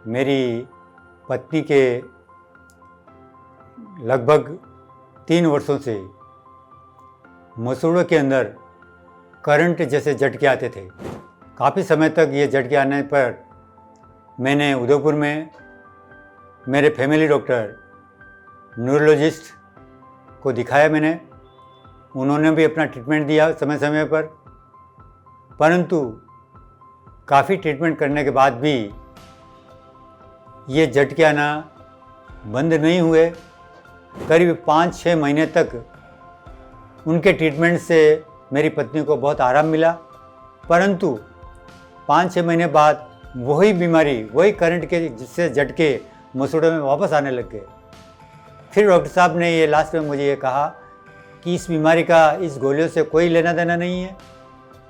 मेरी पत्नी के लगभग 3 वर्षों से मसूड़ों के अंदर करंट जैसे झटके आते थे। काफ़ी समय तक ये झटके आने पर मैंने उदयपुर में मेरे फैमिली डॉक्टर न्यूरोलॉजिस्ट को दिखाया मैंने। उन्होंने भी अपना ट्रीटमेंट दिया समय समय पर, परंतु काफ़ी ट्रीटमेंट करने के बाद भी ये झटके आना बंद नहीं हुए। करीब 5-6 महीने तक उनके ट्रीटमेंट से मेरी पत्नी को बहुत आराम मिला, परंतु 5-6 महीने बाद वही बीमारी, वही करंट के जिससे झटके मसूड़ों में वापस आने लग गए। फिर डॉक्टर साहब ने ये लास्ट में मुझे ये कहा कि इस बीमारी का इस गोलियों से कोई लेना देना नहीं है,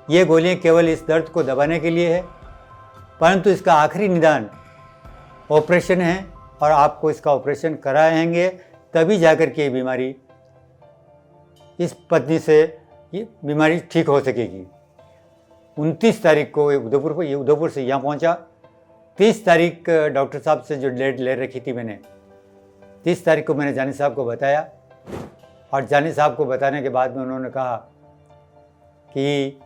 ये गोलियां केवल इस दर्द को दबाने के लिए है, परंतु इसका आखिरी निदान ऑपरेशन है और आपको इसका ऑपरेशन कराएंगे तभी जाकर के ये बीमारी, इस पत्नी से ये बीमारी ठीक हो सकेगी। 29 तारीख को उदयपुर से यहाँ पहुँचा। 30 तारीख डॉक्टर साहब से जो डेट ले रखी थी मैंने, 30 तारीख को मैंने जानी साहब को बताया और जानी साहब को बताने के बाद में उन्होंने कहा कि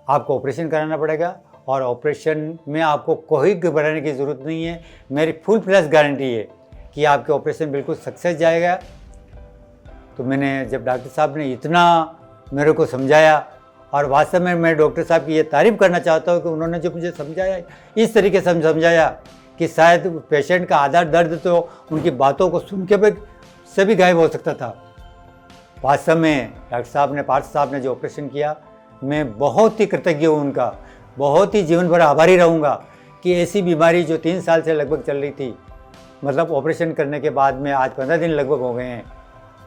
आपको ऑपरेशन कराना पड़ेगा और ऑपरेशन में आपको कोई घबराने की ज़रूरत नहीं है। मेरी फुल प्लस गारंटी है कि आपके ऑपरेशन बिल्कुल सक्सेस जाएगा। तो मैंने जब डॉक्टर साहब ने इतना मेरे को समझाया, और वास्तव में मैं डॉक्टर साहब की ये तारीफ़ करना चाहता हूँ कि उन्होंने जो मुझे समझाया इस तरीके से समझाया कि शायद पेशेंट का आधा दर्द तो उनकी बातों को सुन के से भी गायब हो सकता था। वास्तव में डॉक्टर साहब ने, पार्थ साहब ने जो ऑपरेशन किया, मैं बहुत ही कृतज्ञ हूँ उनका, बहुत ही जीवन भर आभारी रहूँगा कि ऐसी बीमारी जो 3 साल से लगभग चल रही थी, मतलब ऑपरेशन करने के बाद में आज 15 दिन लगभग हो गए हैं,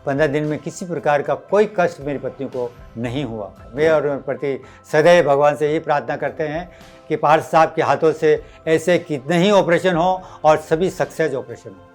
15 दिन में किसी प्रकार का कोई कष्ट मेरी पत्नी को नहीं हुआ। वे और मेरे प्रति सदैव भगवान से यही प्रार्थना करते हैं कि पार्थ साहब के हाथों से ऐसे कितने ही ऑपरेशन हो और सभी सक्सेस ऑपरेशन हो।